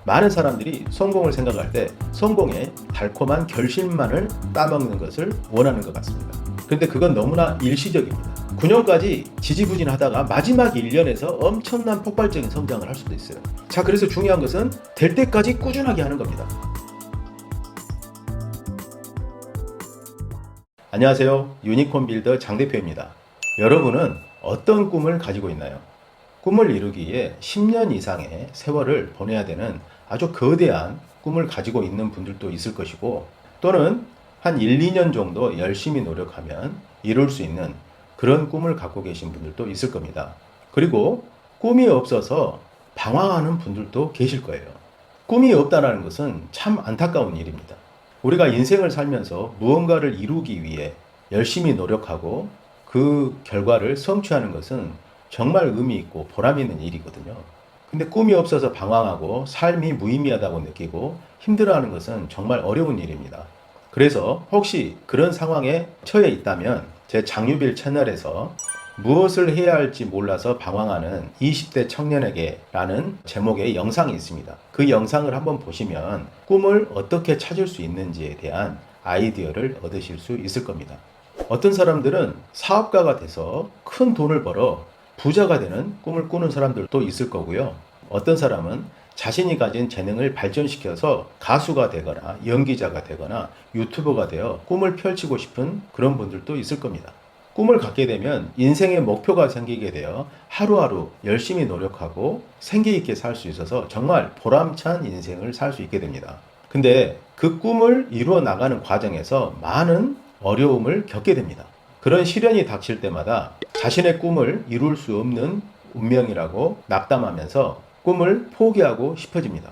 많은 사람들이 성공을 생각할 때 성공의 달콤한 결실만을 따먹는 것을 원하는 것 같습니다. 그런데 그건 너무나 일시적입니다. 9년까지 지지부진하다가 마지막 1년에서 엄청난 폭발적인 성장을 할 수도 있어요. 자, 그래서 중요한 것은 될 때까지 꾸준하게 하는 겁니다. 안녕하세요. 유니콘 빌더 장 대표입니다. 여러분은 어떤 꿈을 가지고 있나요? 꿈을 이루기 위해 10년 이상의 세월을 보내야 되는 아주 거대한 꿈을 가지고 있는 분들도 있을 것이고, 또는 한 1, 2년 정도 열심히 노력하면 이룰 수 있는 그런 꿈을 갖고 계신 분들도 있을 겁니다. 그리고 꿈이 없어서 방황하는 분들도 계실 거예요. 꿈이 없다는 것은 참 안타까운 일입니다. 우리가 인생을 살면서 무언가를 이루기 위해 열심히 노력하고 그 결과를 성취하는 것은 정말 의미 있고 보람 있는 일이거든요. 근데 꿈이 없어서 방황하고 삶이 무의미하다고 느끼고 힘들어하는 것은 정말 어려운 일입니다. 그래서 혹시 그런 상황에 처해 있다면 제 장유빌 채널에서 무엇을 해야 할지 몰라서 방황하는 20대 청년에게 라는 제목의 영상이 있습니다. 그 영상을 한번 보시면 꿈을 어떻게 찾을 수 있는지에 대한 아이디어를 얻으실 수 있을 겁니다. 어떤 사람들은 사업가가 돼서 큰 돈을 벌어 부자가 되는 꿈을 꾸는 사람들도 있을 거고요. 어떤 사람은 자신이 가진 재능을 발전시켜서 가수가 되거나 연기자가 되거나 유튜버가 되어 꿈을 펼치고 싶은 그런 분들도 있을 겁니다. 꿈을 갖게 되면 인생의 목표가 생기게 되어 하루하루 열심히 노력하고 생기 있게 살 수 있어서 정말 보람찬 인생을 살 수 있게 됩니다. 근데 그 꿈을 이루어 나가는 과정에서 많은 어려움을 겪게 됩니다. 그런 시련이 닥칠 때마다 자신의 꿈을 이룰 수 없는 운명이라고 낙담하면서 꿈을 포기하고 싶어집니다.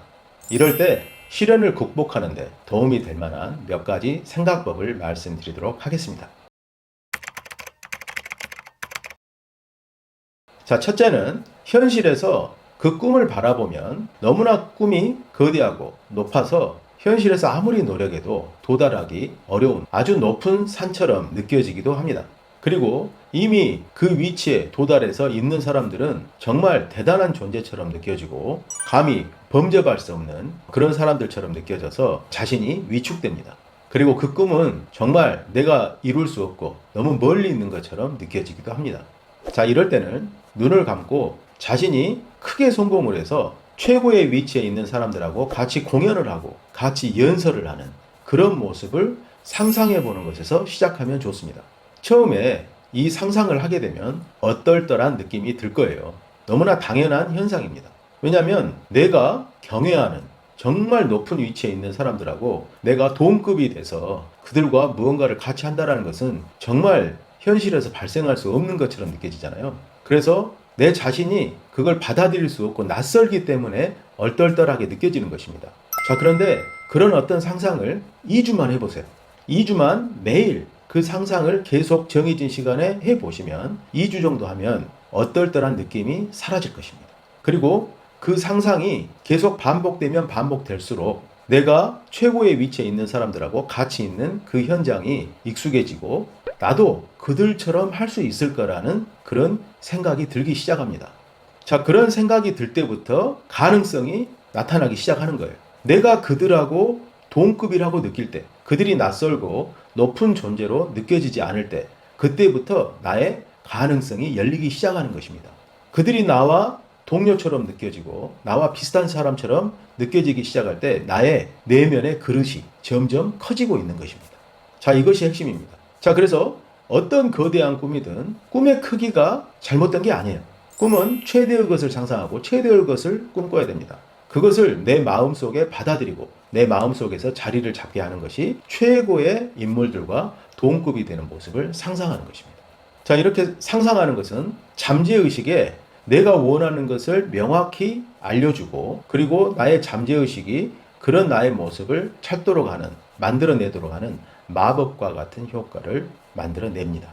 이럴 때 시련을 극복하는 데 도움이 될 만한 몇 가지 생각법을 말씀드리도록 하겠습니다. 자, 첫째는 현실에서 그 꿈을 바라보면 너무나 꿈이 거대하고 높아서 현실에서 아무리 노력해도 도달하기 어려운 아주 높은 산처럼 느껴지기도 합니다. 그리고 이미 그 위치에 도달해서 있는 사람들은 정말 대단한 존재처럼 느껴지고 감히 범접할 수 없는 그런 사람들처럼 느껴져서 자신이 위축됩니다. 그리고 그 꿈은 정말 내가 이룰 수 없고 너무 멀리 있는 것처럼 느껴지기도 합니다. 자, 이럴 때는 눈을 감고 자신이 크게 성공을 해서 최고의 위치에 있는 사람들하고 같이 공연을 하고 같이 연설을 하는 그런 모습을 상상해 보는 것에서 시작하면 좋습니다. 처음에 이 상상을 하게 되면 어떨떠란 느낌이 들 거예요. 너무나 당연한 현상입니다. 왜냐하면 내가 경외하는 정말 높은 위치에 있는 사람들하고 내가 동급이 돼서 그들과 무언가를 같이 한다는 것은 정말 현실에서 발생할 수 없는 것처럼 느껴지잖아요. 그래서 내 자신이 그걸 받아들일 수 없고 낯설기 때문에 얼떨떨하게 느껴지는 것입니다. 자, 그런데 그런 어떤 상상을 2주만 해보세요. 2주만 매일 그 상상을 계속 정해진 시간에 해보시면 2주 정도 하면 얼떨떨한 느낌이 사라질 것입니다. 그리고 그 상상이 계속 반복되면 반복될수록 내가 최고의 위치에 있는 사람들하고 같이 있는 그 현장이 익숙해지고 나도 그들처럼 할 수 있을 거라는 그런 생각이 들기 시작합니다. 자, 그런 생각이 들 때부터 가능성이 나타나기 시작하는 거예요. 내가 그들하고 동급이라고 느낄 때, 그들이 낯설고 높은 존재로 느껴지지 않을 때, 그때부터 나의 가능성이 열리기 시작하는 것입니다. 그들이 나와 동료처럼 느껴지고 나와 비슷한 사람처럼 느껴지기 시작할 때 나의 내면의 그릇이 점점 커지고 있는 것입니다. 자, 이것이 핵심입니다. 자, 그래서 어떤 거대한 꿈이든 꿈의 크기가 잘못된 게 아니에요. 꿈은 최대의 것을 상상하고 최대의 것을 꿈꿔야 됩니다. 그것을 내 마음속에 받아들이고 내 마음속에서 자리를 잡게 하는 것이 최고의 인물들과 동급이 되는 모습을 상상하는 것입니다. 자, 이렇게 상상하는 것은 잠재의식에 내가 원하는 것을 명확히 알려주고 그리고 나의 잠재의식이 그런 나의 모습을 찾도록 하는, 만들어내도록 하는 마법과 같은 효과를 만들어냅니다.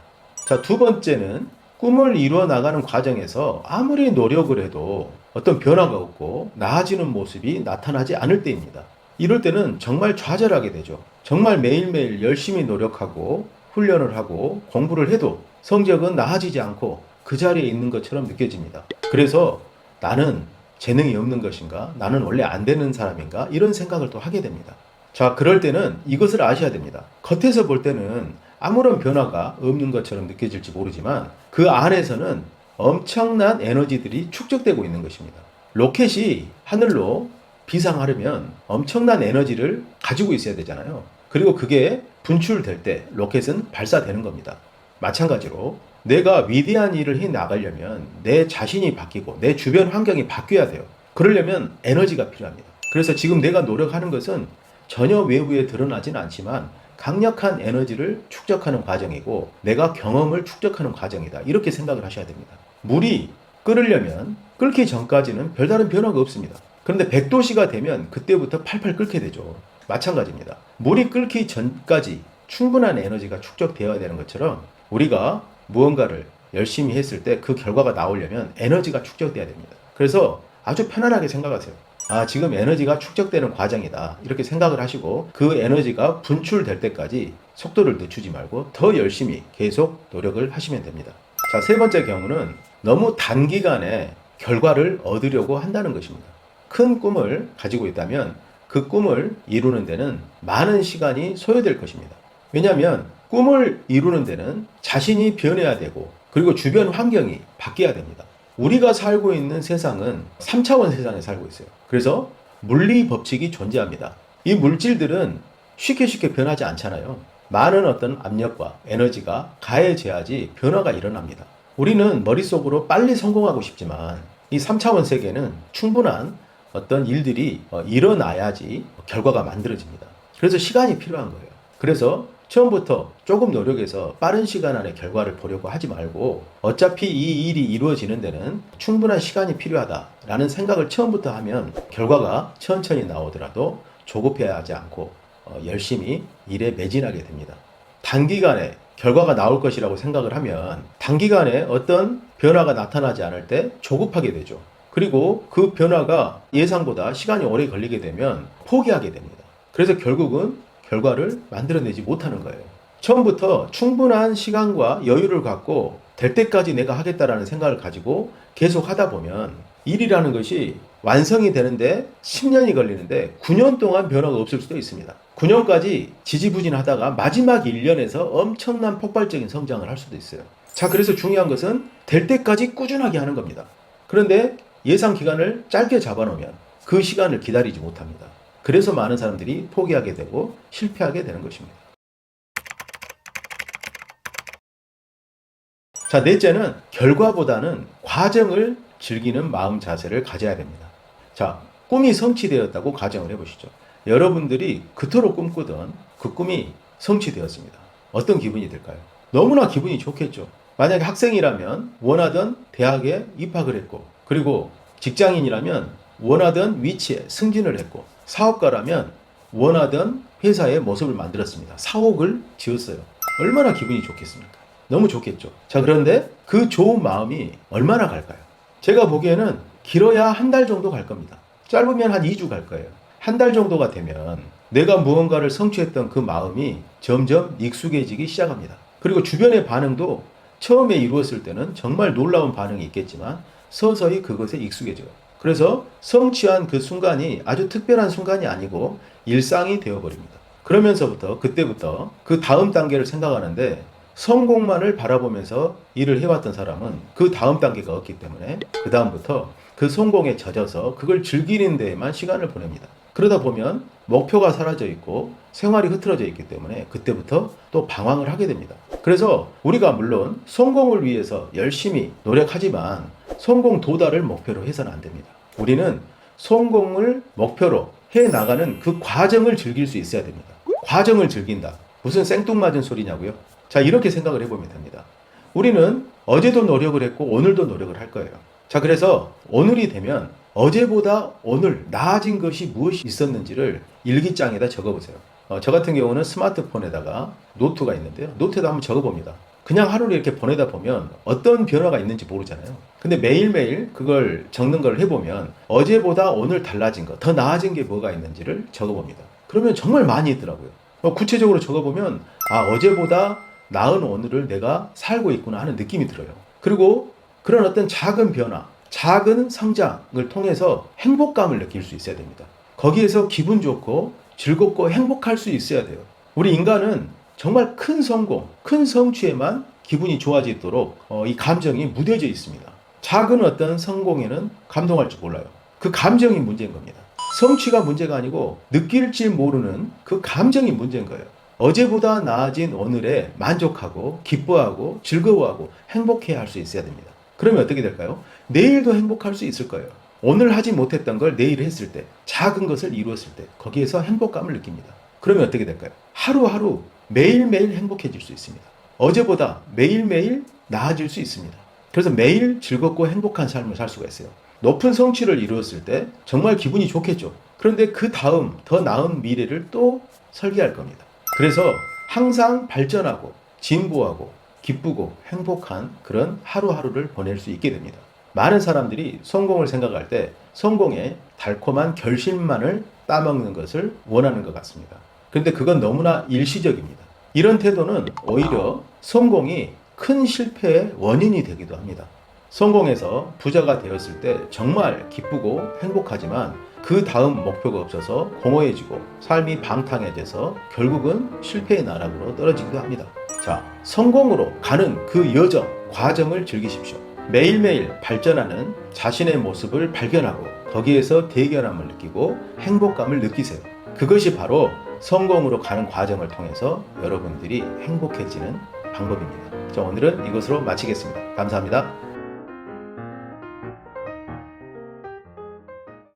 자, 두 번째는 꿈을 이루어 나가는 과정에서 아무리 노력을 해도 어떤 변화가 없고 나아지는 모습이 나타나지 않을 때입니다. 이럴 때는 정말 좌절하게 되죠. 정말 매일매일 열심히 노력하고 훈련을 하고 공부를 해도 성적은 나아지지 않고 그 자리에 있는 것처럼 느껴집니다. 그래서 나는 재능이 없는 것인가? 나는 원래 안 되는 사람인가? 이런 생각을 또 하게 됩니다. 자, 그럴 때는 이것을 아셔야 됩니다. 겉에서 볼 때는 아무런 변화가 없는 것처럼 느껴질지 모르지만 그 안에서는 엄청난 에너지들이 축적되고 있는 것입니다. 로켓이 하늘로 비상하려면 엄청난 에너지를 가지고 있어야 되잖아요. 그리고 그게 분출될 때 로켓은 발사되는 겁니다. 마찬가지로 내가 위대한 일을 해 나가려면 내 자신이 바뀌고 내 주변 환경이 바뀌어야 돼요. 그러려면 에너지가 필요합니다. 그래서 지금 내가 노력하는 것은 전혀 외부에 드러나진 않지만 강력한 에너지를 축적하는 과정이고 내가 경험을 축적하는 과정이다. 이렇게 생각을 하셔야 됩니다. 물이 끓으려면 끓기 전까지는 별다른 변화가 없습니다. 그런데 100도씨가 되면 그때부터 팔팔 끓게 되죠. 마찬가지입니다. 물이 끓기 전까지 충분한 에너지가 축적되어야 되는 것처럼 우리가 무언가를 열심히 했을 때 그 결과가 나오려면 에너지가 축적돼야 됩니다. 그래서 아주 편안하게 생각하세요. 아, 지금 에너지가 축적되는 과정이다. 이렇게 생각을 하시고 그 에너지가 분출될 때까지 속도를 늦추지 말고 더 열심히 계속 노력을 하시면 됩니다. 자, 세 번째 경우는 너무 단기간에 결과를 얻으려고 한다는 것입니다. 큰 꿈을 가지고 있다면 그 꿈을 이루는 데는 많은 시간이 소요될 것입니다. 왜냐하면 꿈을 이루는 데는 자신이 변해야 되고 그리고 주변 환경이 바뀌어야 됩니다. 우리가 살고 있는 세상은 3차원 세상에 살고 있어요. 그래서 물리 법칙이 존재합니다. 이 물질들은 쉽게 변하지 않잖아요. 많은 어떤 압력과 에너지가 가해져야지 변화가 일어납니다. 우리는 머릿속으로 빨리 성공하고 싶지만 이 3차원 세계는 충분한 어떤 일들이 일어나야지 결과가 만들어집니다. 그래서 시간이 필요한 거예요. 그래서 처음부터 조금 노력해서 빠른 시간 안에 결과를 보려고 하지 말고 어차피 이 일이 이루어지는 데는 충분한 시간이 필요하다라는 생각을 처음부터 하면 결과가 천천히 나오더라도 조급해하지 않고 열심히 일에 매진하게 됩니다. 단기간에 결과가 나올 것이라고 생각을 하면 단기간에 어떤 변화가 나타나지 않을 때 조급하게 되죠. 그리고 그 변화가 예상보다 시간이 오래 걸리게 되면 포기하게 됩니다. 그래서 결국은 결과를 만들어내지 못하는 거예요. 처음부터 충분한 시간과 여유를 갖고 될 때까지 내가 하겠다라는 생각을 가지고 계속 하다 보면 일이라는 것이 완성이 되는데 10년이 걸리는데 9년 동안 변화가 없을 수도 있습니다. 9년까지 지지부진하다가 마지막 1년에서 엄청난 폭발적인 성장을 할 수도 있어요. 자, 그래서 중요한 것은 될 때까지 꾸준하게 하는 겁니다. 그런데 예상 기간을 짧게 잡아놓으면 그 시간을 기다리지 못합니다. 그래서 많은 사람들이 포기하게 되고 실패하게 되는 것입니다. 자, 넷째는 결과보다는 과정을 즐기는 마음 자세를 가져야 됩니다. 자, 꿈이 성취되었다고 가정을 해보시죠. 여러분들이 그토록 꿈꾸던 그 꿈이 성취되었습니다. 어떤 기분이 들까요? 너무나 기분이 좋겠죠. 만약에 학생이라면 원하던 대학에 입학을 했고, 그리고 직장인이라면 원하던 위치에 승진을 했고, 사업가라면 원하던 회사의 모습을 만들었습니다. 사옥을 지었어요. 얼마나 기분이 좋겠습니까? 너무 좋겠죠. 자, 그런데 그 좋은 마음이 얼마나 갈까요? 제가 보기에는 길어야 한 달 정도 갈 겁니다. 짧으면 한 2주 갈 거예요. 한 달 정도가 되면 내가 무언가를 성취했던 그 마음이 점점 익숙해지기 시작합니다. 그리고 주변의 반응도 처음에 이루었을 때는 정말 놀라운 반응이 있겠지만 서서히 그것에 익숙해져요. 그래서 성취한 그 순간이 아주 특별한 순간이 아니고 일상이 되어버립니다. 그러면서부터 그때부터 그 다음 단계를 생각하는데 성공만을 바라보면서 일을 해왔던 사람은 그 다음 단계가 없기 때문에 그 다음부터 그 성공에 젖어서 그걸 즐기는 데에만 시간을 보냅니다. 그러다 보면 목표가 사라져 있고 생활이 흐트러져 있기 때문에 그때부터 또 방황을 하게 됩니다. 그래서 우리가 물론 성공을 위해서 열심히 노력하지만 성공 도달을 목표로 해서는 안 됩니다. 우리는 성공을 목표로 해나가는 그 과정을 즐길 수 있어야 됩니다. 과정을 즐긴다. 무슨 생뚱맞은 소리냐고요? 자, 이렇게 생각을 해보면 됩니다. 우리는 어제도 노력을 했고 오늘도 노력을 할 거예요. 자, 그래서 오늘이 되면 어제보다 오늘 나아진 것이 무엇이 있었는지를 일기장에다 적어보세요. 저 같은 경우는 스마트폰에다가 노트가 있는데요. 노트에다 한번 적어봅니다. 그냥 하루를 이렇게 보내다 보면 어떤 변화가 있는지 모르잖아요. 근데 매일매일 그걸 적는 걸 해보면 어제보다 오늘 달라진 것, 더 나아진 게 뭐가 있는지를 적어봅니다. 그러면 정말 많이 있더라고요. 구체적으로 적어보면 어제보다 나은 오늘을 내가 살고 있구나 하는 느낌이 들어요. 그리고 그런 어떤 작은 변화, 작은 성장을 통해서 행복감을 느낄 수 있어야 됩니다. 거기에서 기분 좋고 즐겁고 행복할 수 있어야 돼요. 우리 인간은 정말 큰 성공, 큰 성취에만 기분이 좋아지도록 이 감정이 무뎌져 있습니다. 작은 어떤 성공에는 감동할 줄 몰라요. 그 감정이 문제인 겁니다. 성취가 문제가 아니고 느낄 줄 모르는 그 감정이 문제인 거예요. 어제보다 나아진 오늘에 만족하고 기뻐하고 즐거워하고 행복해야 할 수 있어야 됩니다. 그러면 어떻게 될까요? 내일도 행복할 수 있을 거예요. 오늘 하지 못했던 걸 내일 했을 때, 작은 것을 이루었을 때 거기에서 행복감을 느낍니다. 그러면 어떻게 될까요? 하루하루 매일매일 행복해질 수 있습니다. 어제보다 매일매일 나아질 수 있습니다. 그래서 매일 즐겁고 행복한 삶을 살 수가 있어요. 높은 성취를 이루었을 때 정말 기분이 좋겠죠. 그런데 그 다음 더 나은 미래를 또 설계할 겁니다. 그래서 항상 발전하고 진보하고 기쁘고 행복한 그런 하루하루를 보낼 수 있게 됩니다. 많은 사람들이 성공을 생각할 때 성공의 달콤한 결실만을 따먹는 것을 원하는 것 같습니다. 그런데 그건 너무나 일시적입니다. 이런 태도는 오히려 성공이 큰 실패의 원인이 되기도 합니다. 성공해서 부자가 되었을 때 정말 기쁘고 행복하지만 그 다음 목표가 없어서 공허해지고 삶이 방탕해져서 결국은 실패의 나락으로 떨어지기도 합니다. 자, 성공으로 가는 그 여정, 과정을 즐기십시오. 매일매일 발전하는 자신의 모습을 발견하고 거기에서 대견함을 느끼고 행복감을 느끼세요. 그것이 바로 성공으로 가는 과정을 통해서 여러분들이 행복해지는 방법입니다. 자, 오늘은 이것으로 마치겠습니다. 감사합니다.